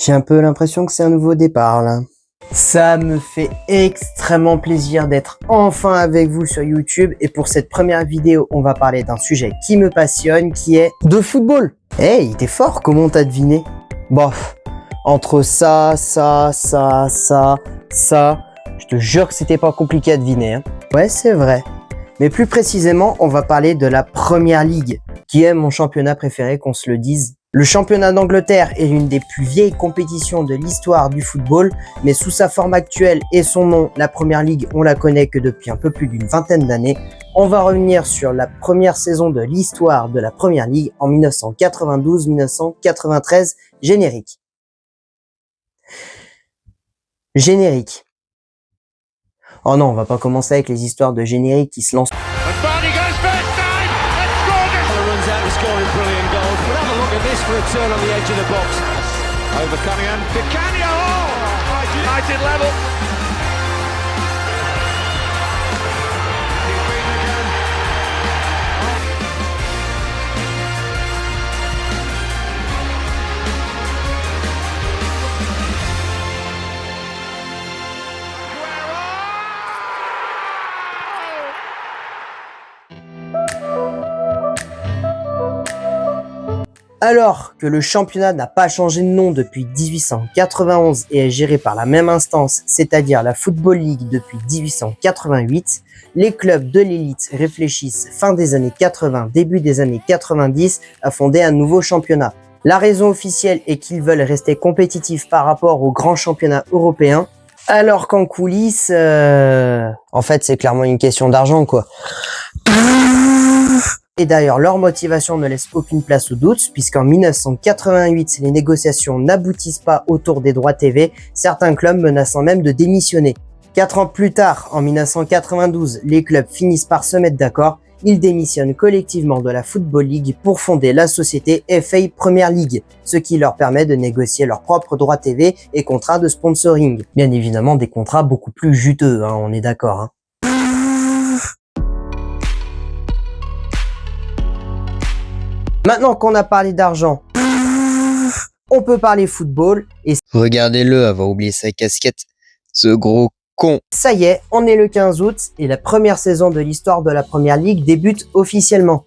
J'ai un peu l'impression que c'est un nouveau départ là. Ça me fait extrêmement plaisir d'être enfin avec vous sur YouTube et pour cette première vidéo, on va parler d'un sujet qui me passionne, qui est de football. Hey, t'es fort, comment t'as deviné? Bof, entre ça, je te jure que c'était pas compliqué à deviner. Hein. Ouais, c'est vrai. Mais plus précisément, on va parler de la Première Ligue, qui est mon championnat préféré, qu'on se le dise. Le championnat d'Angleterre est l'une des plus vieilles compétitions de l'histoire du football, mais sous sa forme actuelle et son nom, la Première Ligue, on la connaît que depuis un peu plus d'une vingtaine d'années. On va revenir sur la première saison de l'histoire de la Première Ligue en 1992-1993, générique. Générique. Oh non, on va pas commencer avec les histoires de générique qui se lancent. For a turn on the edge of the box. Over Cunningham. Di Canio! Oh, United level. He's beaten again. Alors que le championnat n'a pas changé de nom depuis 1891 et est géré par la même instance, c'est-à-dire la Football League depuis 1888, les clubs de l'élite réfléchissent fin des années 80, début des années 90 à fonder un nouveau championnat. La raison officielle est qu'ils veulent rester compétitifs par rapport aux grands championnats européens, alors qu'en coulisses, en fait c'est clairement une question d'argent quoi. Et d'ailleurs, leur motivation ne laisse aucune place au doute, puisqu'en 1988, les négociations n'aboutissent pas autour des droits TV, certains clubs menaçant même de démissionner. 4 ans plus tard, en 1992, les clubs finissent par se mettre d'accord, ils démissionnent collectivement de la Football League pour fonder la société FA Premier League, ce qui leur permet de négocier leurs propres droits TV et contrats de sponsoring. Bien évidemment, des contrats beaucoup plus juteux, hein, on est d'accord. Hein. Maintenant qu'on a parlé d'argent, on peut parler football et regardez-le avoir oublié sa casquette, ce gros con. Ça y est, on est le 15 août et la première saison de l'histoire de la Première Ligue débute officiellement.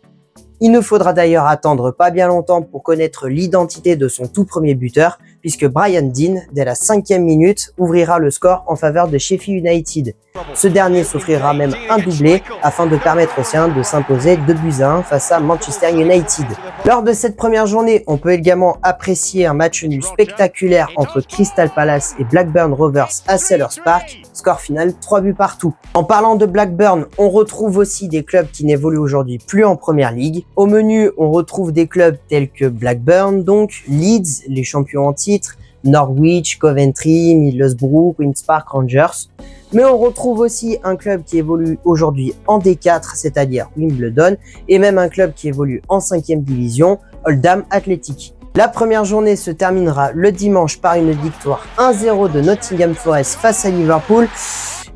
Il nous faudra d'ailleurs attendre pas bien longtemps pour connaître l'identité de son tout premier buteur, puisque Brian Deane, dès la 5e minute, ouvrira le score en faveur de Sheffield United. Ce dernier s'offrira même un doublé afin de permettre aux siens de s'imposer 2-1 face à Manchester United. Lors de cette première journée, on peut également apprécier un match nul spectaculaire entre Crystal Palace et Blackburn Rovers à Sellers Park. Score final 3 buts partout. En parlant de Blackburn, on retrouve aussi des clubs qui n'évoluent aujourd'hui plus en Première Ligue. Au menu, on retrouve des clubs tels que Blackburn, donc Leeds, les champions en titre, Norwich, Coventry, Middlesbrough, Queen's Park Rangers. Mais on retrouve aussi un club qui évolue aujourd'hui en D4, c'est-à-dire Wimbledon, et même un club qui évolue en 5e division, Oldham Athletic. La première journée se terminera le dimanche par une victoire 1-0 de Nottingham Forest face à Liverpool.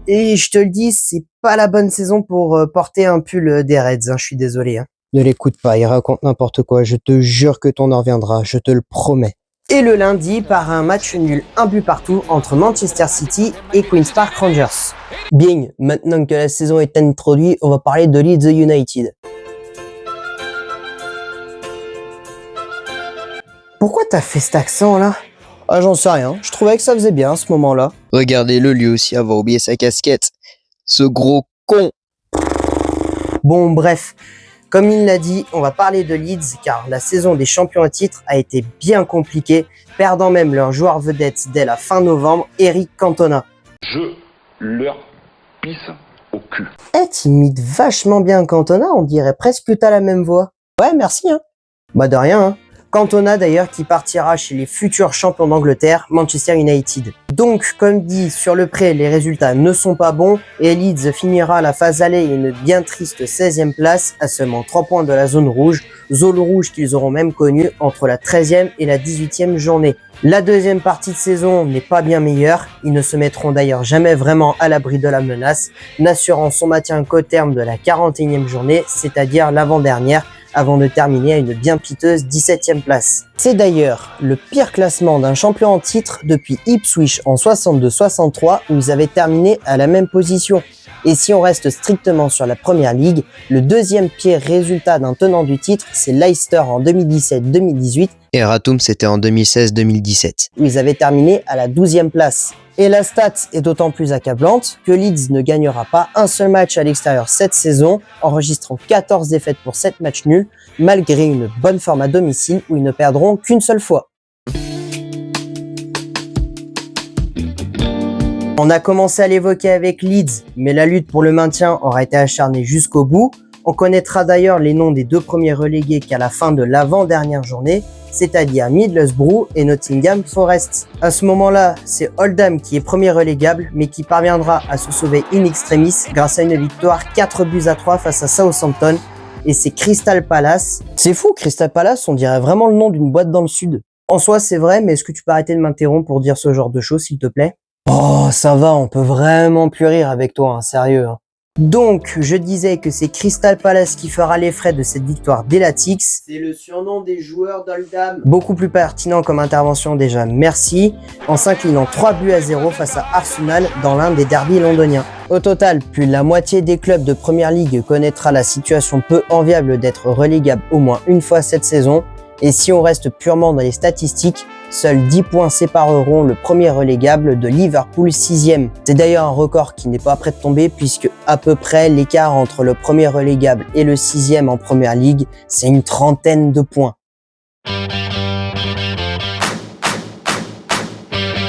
Et je te le dis, c'est pas la bonne saison pour porter un pull des Reds, hein, je suis désolé. Hein. Ne l'écoute pas, il raconte n'importe quoi, je te jure que ton heure viendra, je te le promets. Et le lundi, par un match nul, un but partout entre Manchester City et Queen's Park Rangers. Bien, maintenant que la saison est introduite, on va parler de Leeds United. Pourquoi t'as fait cet accent là? Ah j'en sais rien, je trouvais que ça faisait bien à ce moment-là. Regardez-le lui aussi avoir oublié sa casquette, ce gros con. Bon bref, comme il l'a dit, on va parler de Leeds car la saison des champions à titre a été bien compliquée, perdant même leur joueur vedette dès la fin novembre, Eric Cantona. Je leur pisse au cul. Eh, t'imites vachement bien Cantona, on dirait presque que t'as la même voix. Ouais, merci hein. Bah de rien hein. Cantona d'ailleurs qui partira chez les futurs champions d'Angleterre, Manchester United. Donc comme dit sur le prêt, les résultats ne sont pas bons et Leeds finira la phase aller à une bien triste 16e place à seulement 3 points de la zone rouge qu'ils auront même connue entre la 13e et la 18e journée. La deuxième partie de saison n'est pas bien meilleure, ils ne se mettront d'ailleurs jamais vraiment à l'abri de la menace, n'assurant son maintien qu'au terme de la 41e journée, c'est-à-dire l'avant-dernière, avant de terminer à une bien piteuse 17e place. C'est d'ailleurs le pire classement d'un champion en titre depuis Ipswich en 62-63 où ils avaient terminé à la même position. Et si on reste strictement sur la première ligue, le deuxième pire résultat d'un tenant du titre, c'est Leicester en 2017-2018. Et Ratum, c'était en 2016-2017. Où ils avaient terminé à la 12e place. Et la stat est d'autant plus accablante que Leeds ne gagnera pas un seul match à l'extérieur cette saison, enregistrant 14 défaites pour 7 matchs nuls, malgré une bonne forme à domicile où ils ne perdront qu'une seule fois. On a commencé à l'évoquer avec Leeds, mais la lutte pour le maintien aura été acharnée jusqu'au bout. On connaîtra d'ailleurs les noms des deux premiers relégués qu'à la fin de l'avant-dernière journée, c'est-à-dire Middlesbrough et Nottingham Forest. À ce moment-là, c'est Oldham qui est premier relégable, mais qui parviendra à se sauver in extremis grâce à une victoire 4-3 face à Southampton, et c'est Crystal Palace. C'est fou, Crystal Palace, on dirait vraiment le nom d'une boîte dans le sud. En soi, c'est vrai, mais est-ce que tu peux arrêter de m'interrompre pour dire ce genre de choses, s'il te plaît? Oh, ça va, on peut vraiment plus rire avec toi, hein, sérieux. Hein. Donc, je disais que c'est Crystal Palace qui fera les frais de cette victoire d'Elatix. C'est le surnom des joueurs d'Oldham. Beaucoup plus pertinent comme intervention déjà, merci. En s'inclinant 3-0 face à Arsenal dans l'un des derbys londoniens. Au total, plus de la moitié des clubs de Première Ligue connaîtra la situation peu enviable d'être relégable au moins une fois cette saison. Et si on reste purement dans les statistiques, seuls 10 points sépareront le premier relégable de Liverpool 6e. C'est d'ailleurs un record qui n'est pas prêt de tomber puisque à peu près l'écart entre le premier relégable et le 6e en Première Ligue, c'est une trentaine de points.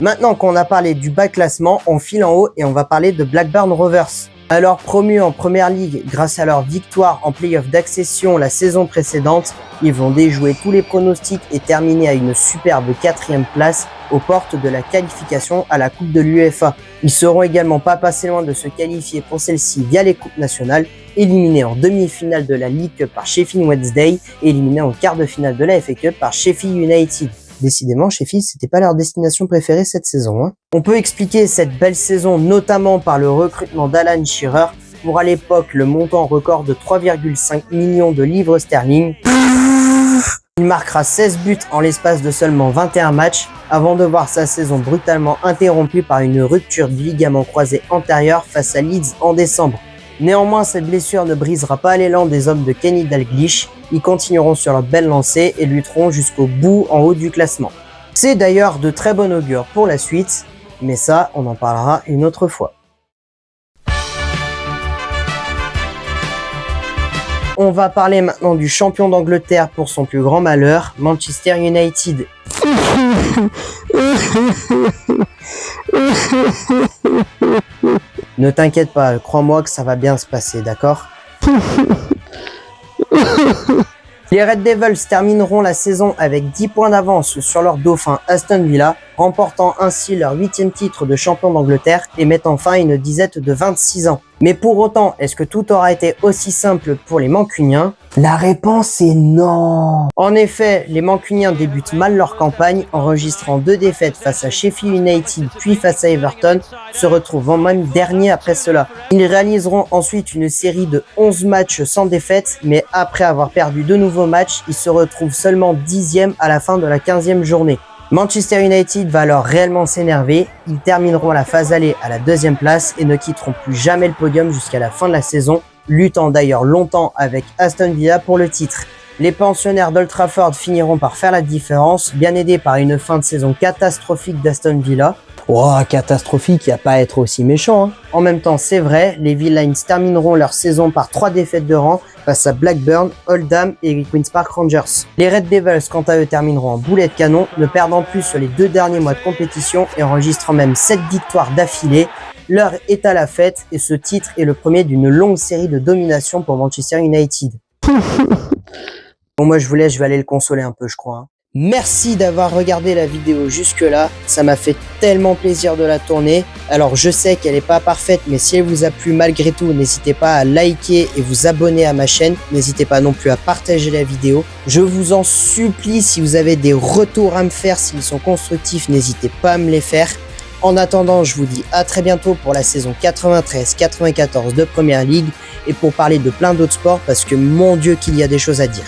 Maintenant qu'on a parlé du bas classement, on file en haut et on va parler de Blackburn Rovers. Alors promus en Première Ligue grâce à leur victoire en play-off d'accession la saison précédente, ils vont déjouer tous les pronostics et terminer à une superbe 4e place aux portes de la qualification à la Coupe de l'UEFA. Ils seront également pas passés loin de se qualifier pour celle-ci via les coupes nationales, éliminés en demi-finale de la League Cup par Sheffield Wednesday et éliminés en quart de finale de la FA Cup par Sheffield United. Décidément, Sheffield, c'était pas leur destination préférée cette saison. Hein. On peut expliquer cette belle saison notamment par le recrutement d'Alan Shearer pour à l'époque le montant record de 3,5 millions de livres sterling. Il marquera 16 buts en l'espace de seulement 21 matchs avant de voir sa saison brutalement interrompue par une rupture du ligament croisé antérieur face à Leeds en décembre. Néanmoins, cette blessure ne brisera pas l'élan des hommes de Kenny Dalglish. Ils continueront sur leur belle lancée et lutteront jusqu'au bout en haut du classement. C'est d'ailleurs de très bon augure pour la suite, mais ça, on en parlera une autre fois. On va parler maintenant du champion d'Angleterre pour son plus grand malheur, Manchester United. Ne t'inquiète pas, crois-moi que ça va bien se passer, d'accord? Les Red Devils termineront la saison avec 10 points d'avance sur leur dauphin Aston Villa, remportant ainsi leur 8e titre de champion d'Angleterre et mettant fin à une disette de 26 ans. Mais pour autant, est-ce que tout aura été aussi simple pour les Mancuniens? La réponse est non. En effet, les Mancuniens débutent mal leur campagne, enregistrant 2 défaites face à Sheffield United puis face à Everton, se retrouvant même dernier après cela. Ils réaliseront ensuite une série de 11 matchs sans défaite, mais après avoir perdu 2 nouveaux matchs, ils se retrouvent seulement 10e à la fin de la 15e journée. Manchester United va alors réellement s'énerver, ils termineront la phase aller à la 2e place et ne quitteront plus jamais le podium jusqu'à la fin de la saison, luttant d'ailleurs longtemps avec Aston Villa pour le titre. Les pensionnaires d'Old Trafford finiront par faire la différence, bien aidés par une fin de saison catastrophique d'Aston Villa. Oh, catastrophique, y a pas à être aussi méchant. Hein. En même temps, c'est vrai, les Villains termineront leur saison par 3 défaites de rang face à Blackburn, Oldham et Queen's Park Rangers. Les Red Devils, quant à eux, termineront en boulet de canon, ne perdant plus sur les 2 derniers mois de compétition et enregistrant même 7 victoires d'affilée. L'heure est à la fête et ce titre est le premier d'une longue série de domination pour Manchester United. Bon, moi je vous laisse, je vais aller le consoler un peu, je crois. Hein. Merci d'avoir regardé la vidéo jusque-là, ça m'a fait tellement plaisir de la tourner. Alors je sais qu'elle n'est pas parfaite, mais si elle vous a plu malgré tout, n'hésitez pas à liker et vous abonner à ma chaîne. N'hésitez pas non plus à partager la vidéo. Je vous en supplie, si vous avez des retours à me faire, s'ils sont constructifs, n'hésitez pas à me les faire. En attendant, je vous dis à très bientôt pour la saison 93-94 de Première Ligue et pour parler de plein d'autres sports parce que mon Dieu qu'il y a des choses à dire.